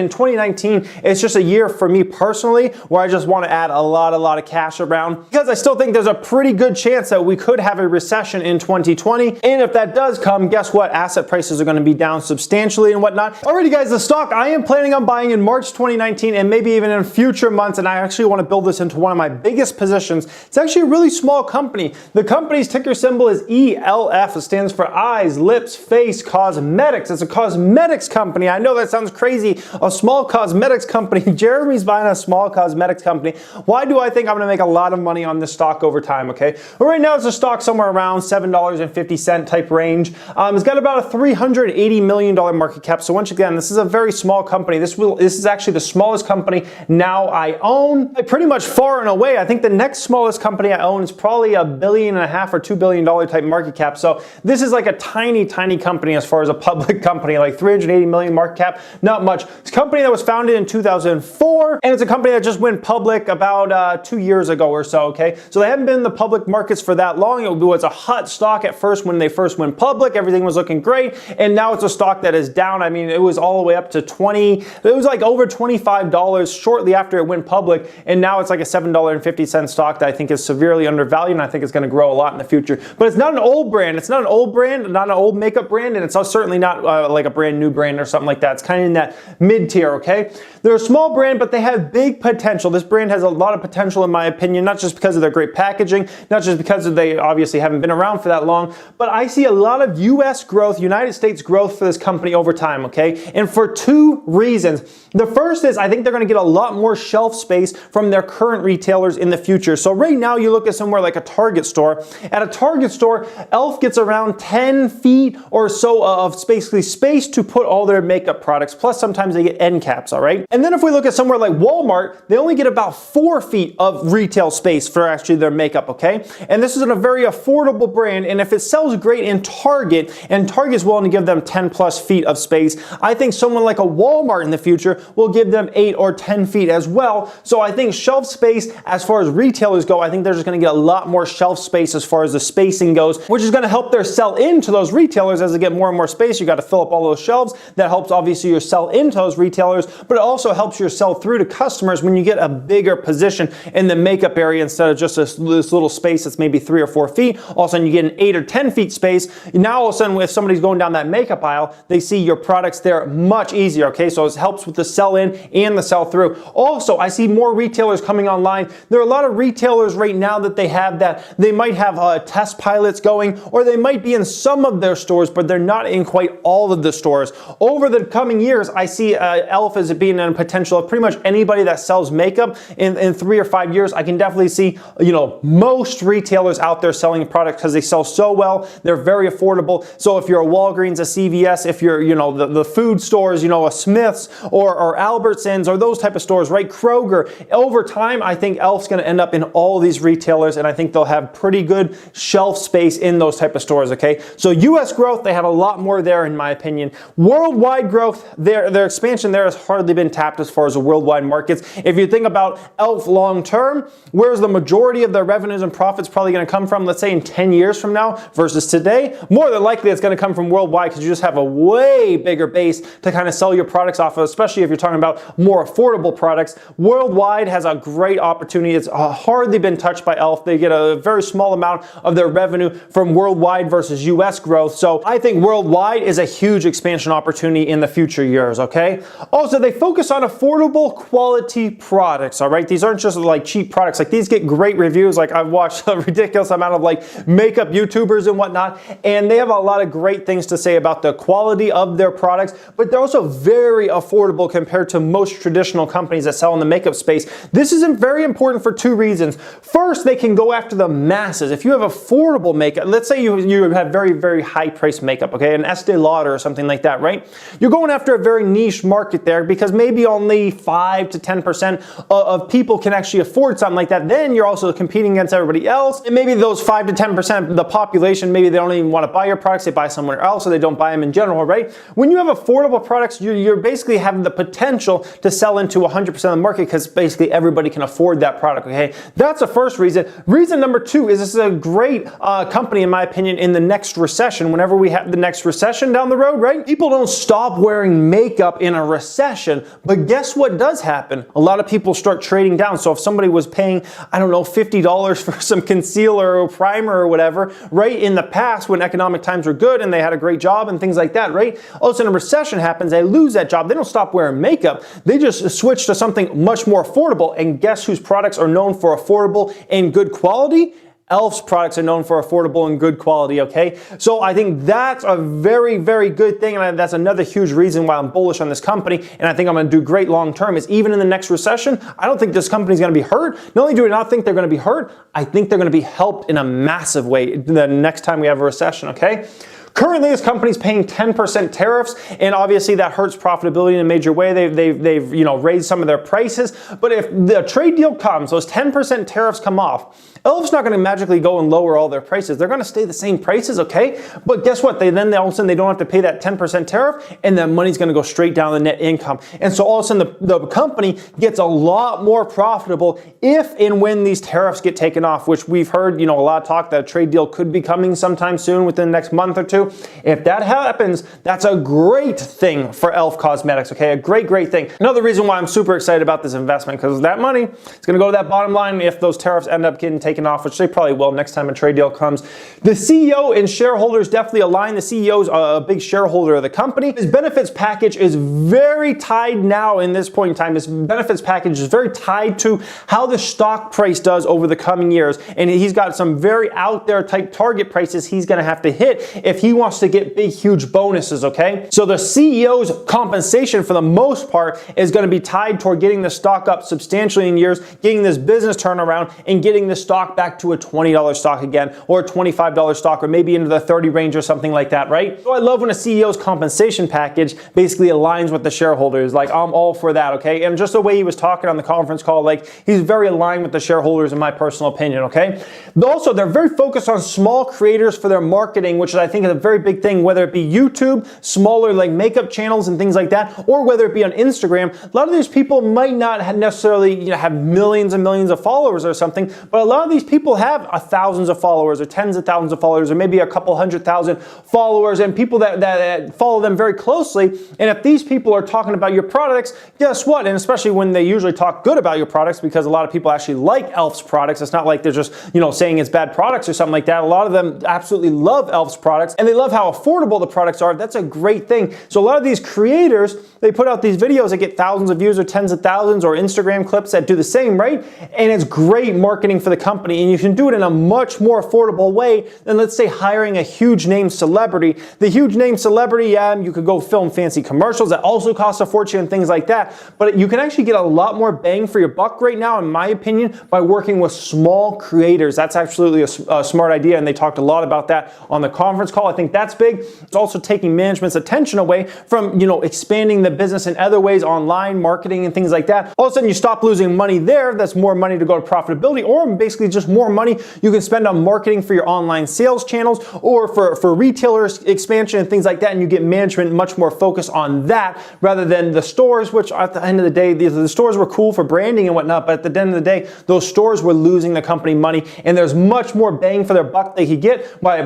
In 2019, it's just a year for me personally where I just want to add a lot of cash around because I still think there's a pretty good chance that we could have a recession in 2020. And if that does come, guess what? Asset prices are going to be down substantially and whatnot. Alrighty guys, the stock I am planning on buying in March 2019 and maybe even in future months, and I actually want to build this into one of my biggest positions. It's actually a really small company. The company's ticker symbol is ELF. It stands for Eyes, Lips, Face, Cosmetics. It's a cosmetics company. I know that sounds crazy. A small cosmetics company. Jeremy's buying a small cosmetics company. Why do I think I'm going to make a lot of money on this stock over time, okay? Well, right now it's a stock somewhere around $7.50 type range. It's got about a $380 million market cap. So once again, this is a very small company. This is actually the smallest company now I own. Pretty much far and away, I think the next smallest company I own is probably $1.5 billion or $2 billion type market cap. So this is like a tiny company as far as a public company, like 380 million market cap, not much. It's a company that was founded in 2004, and it's a company that just went public about 2 years ago or so, okay? So they haven't been in the public markets for that long. It was a hot stock at first when they first went public. Everything was looking great, and now it's a stock that is down. I mean, it was all the way up to it was like over $25 shortly after it went public, and now it's like a $7.50 stock that I think is severely undervalued, and I think it's going to grow a lot in the future. But it's not an old brand. It's not an old brand, not an old makeup brand, and it's certainly not like a brand new brand or something like that. It's kind of in that mid-tier, okay? They're a small brand, but they have big potential. This brand has a lot of potential in my opinion, not just because of their great packaging, not just because they obviously haven't been around for that long, but I see a lot of US growth, United States growth for this company over time, okay? And for two reasons. The first is I think they're going to get a lot more shelf space from their current retailers in the future. So right now you look at somewhere like a Target store. At a Target store, e.l.f. gets around 10 feet or so of basically space to put all their makeup products, plus sometimes they get end caps, all right? And then if we look at somewhere like Walmart, they only get about 4 feet of retail space for actually their makeup, okay? And this is a very affordable brand, and if it sells great in Target, and Target's willing to give them 10 plus feet of space, I think someone like a Walmart in the future will give them 8 or 10 feet as well. So I think shelf space, as far as retailers go, I think they're just gonna get a lot more shelf space as far as the spacing goes, which is gonna help their sell into those retailers as they get more and more space. You gotta fill up all those shelves. That helps obviously your sell into those retailers, but it also helps your sell through to customers when you get a bigger position in the makeup area instead of just this little space that's maybe 3 or 4 feet. All of a sudden you get an 8 or 10 feet space. Now all of a sudden if somebody's going down that makeup aisle, they see your products there much easier, okay? So it helps with the sell in and the sell through. Also, I see more retailers coming online. There are a lot of retailers right now that they might have test pilots going, or they might be in some of their stores, but they're not in quite all of the stores. Over the coming years, I see e.l.f. as being in potential of pretty much anybody that sells makeup in 3 or 5 years. I can definitely see, you know, most retailers out there selling products because they sell so well. They're very affordable. So if you're a Walgreens, a CVS, if you're, you know, the food stores, you know, a Smith's or Albertsons or those type of stores, right? Kroger. Over time, I think e.l.f.'s going to end up in all these retailers, and I think they'll have pretty good shelf space in those type of stores, okay? So US growth, they have a lot more there in my opinion. Worldwide growth, their expansion there has hardly been tapped as far as the worldwide markets. If you think about e.l.f. long term, where's the majority of their revenues and profits probably going to come from, let's say in 10 years from now versus today? More than likely it's going to come from worldwide because you just have a way bigger base to kind of sell your products off of, especially if you're talking about more affordable products. Worldwide has a great opportunity. It's hardly been touched by e.l.f. They get a very small amount of their revenue from worldwide versus US growth. So I think worldwide is a huge expansion opportunity in the future years, okay? Also, they focus on affordable quality products, all right? These aren't just like cheap products. Like these get great reviews. Like I've watched a ridiculous amount of like makeup YouTubers and whatnot, and they have a lot of great things to say about the quality of their products, but they're also very affordable compared to most traditional companies that sell in the makeup space. This is very important for two reasons. First, they can go after the masses. If you have affordable makeup, let's say you have very high price makeup, okay, an Estee Lauder or something like that, right? You're going after a very niche market there because maybe only 5 to 10% of people can actually afford something like that. Then you're also competing against everybody else, and maybe those 5 to 10% of the population, maybe they don't even want to buy your products, they buy somewhere else, or they don't buy them in general, right? When you have affordable products, you're basically having the potential to sell into 100% of the market because basically everybody can afford that product, okay? That's the first reason. Reason number two is this is a great company, in my opinion, in the next recession. Whenever we have the next recession down the road, right? People don't stop wearing makeup in a recession. But guess what does happen? A lot of people start trading down. So if somebody was paying, I don't know, $50 for some concealer or primer or whatever, right, in the past when economic times were good and they had a great job and things like that, right? All of a sudden a recession happens, they lose that job. They don't stop wearing makeup. They just switch to something much more affordable. And guess whose products are known for affordable and good quality? Elf's products are known for affordable and good quality, okay? So I think that's a very, very good thing, and that's another huge reason why I'm bullish on this company, and I think I'm gonna do great long term, is even in the next recession, I don't think this company's gonna be hurt. Not only do I not think they're gonna be hurt, I think they're gonna be helped in a massive way the next time we have a recession, okay? Currently, this company's paying 10% tariffs, and obviously that hurts profitability in a major way. They've raised some of their prices, but if the trade deal comes, those 10% tariffs come off, Elf's not going to magically go and lower all their prices. They're going to stay the same prices, okay? But guess what? All of a sudden they don't have to pay that 10% tariff, and that money's going to go straight down the net income. And so all of a sudden the company gets a lot more profitable if and when these tariffs get taken off, which we've heard, a lot of talk that a trade deal could be coming sometime soon within the next month or two. If that happens, that's a great thing for Elf Cosmetics, okay? A great, great thing. Another reason why I'm super excited about this investment, because that money is going to go to that bottom line if those tariffs end up getting taken off, which they probably will next time a trade deal comes. The CEO and shareholders definitely align. The CEO is a big shareholder of the company. His benefits package is very tied now in this point in time. His benefits package is very tied to how the stock price does over the coming years. And he's got some very out there type target prices he's going to have to hit if he wants to get big, huge bonuses, okay? So the CEO's compensation for the most part is going to be tied toward getting the stock up substantially in years, getting this business turnaround, and getting the stock back to a $20 stock again, or a $25 stock, or maybe into the 30 range or something like that, right? So I love when a CEO's compensation package basically aligns with the shareholders. Like, I'm all for that, okay? And just the way he was talking on the conference call, like, he's very aligned with the shareholders in my personal opinion, okay? But also, they're very focused on small creators for their marketing, which I think is a very big thing, whether it be YouTube, smaller like makeup channels and things like that, or whether it be on Instagram. A lot of these people might not necessarily have millions and millions of followers or something, but a lot of these people have thousands of followers or tens of thousands of followers or maybe a couple 100,000 followers and people that follow them very closely. And if these people are talking about your products, guess what? And especially when they usually talk good about your products, because a lot of people actually like Elf's products. It's not like they're just, saying it's bad products or something like that. A lot of them absolutely love Elf's products and they love how affordable the products are. That's a great thing. So a lot of these creators, they put out these videos that get thousands of views or tens of thousands, or Instagram clips that do the same, right? And it's great marketing for the company, and you can do it in a much more affordable way than, let's say, hiring a huge name celebrity. The huge name celebrity, you could go film fancy commercials that also cost a fortune and things like that, but you can actually get a lot more bang for your buck right now, in my opinion, by working with small creators. That's absolutely a smart idea, and they talked a lot about that on the conference call. I think that's big. It's also taking management's attention away from, expanding the business in other ways, online marketing and things like that. All of a sudden you stop losing money there. That's more money to go to profitability, or basically just more money you can spend on marketing for your online sales channels or for retailers expansion and things like that. And you get management much more focused on that rather than the stores, which at the end of the day, the stores were cool for branding and whatnot, but at the end of the day, those stores were losing the company money, and there's much more bang for their buck they could get by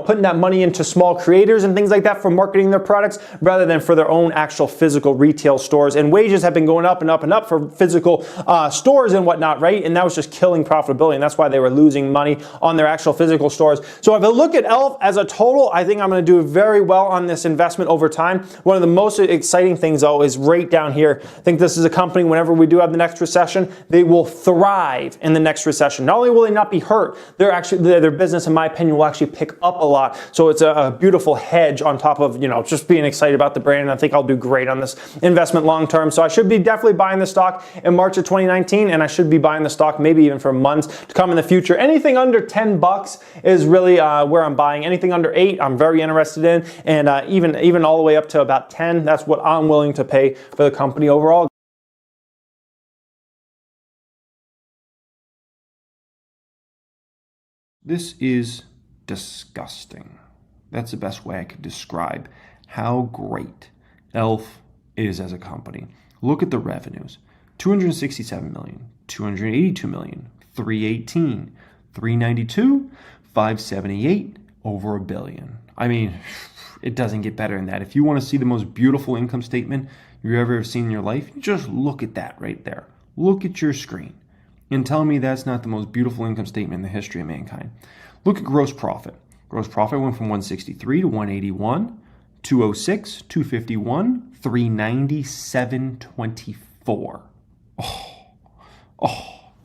putting that money into small creators and things like that for marketing their products rather than for their own actual physical retail stores. And wages have been going up and up and up for physical stores and whatnot, right? And that was just killing profitability, and that's why they were losing money on their actual physical stores. So if I look at Elf as a total, I think I'm going to do very well on this investment over time. One of the most exciting things, though, is right down here. I think this is a company, whenever we do have the next recession, they will thrive in the next recession. Not only will they not be hurt, their business, in my opinion, will actually pick up a lot. So it's a beautiful hedge on top of, just being excited about the brand. And I think I'll do great on this investment long term. So I should be definitely buying the stock in March of 2019, and I should be buying the stock maybe even for months to come in the future. Anything under $10 is really where I'm buying. Anything under 8, I'm very interested in, and even all the way up to about 10, that's what I'm willing to pay for the company overall. This is disgusting. That's the best way I could describe how great Elf is as a company. Look at the revenues. 267 million, 282 million, 318, 392, 578, over $1 billion. I mean, it doesn't get better than that. If you want to see the most beautiful income statement you ever seen in your life? Just look at that right there. Look at your screen and tell me that's not the most beautiful income statement in the history of mankind. Look at gross profit. Gross profit went from 163 to 181, 206, 251, 390, 724. Oh.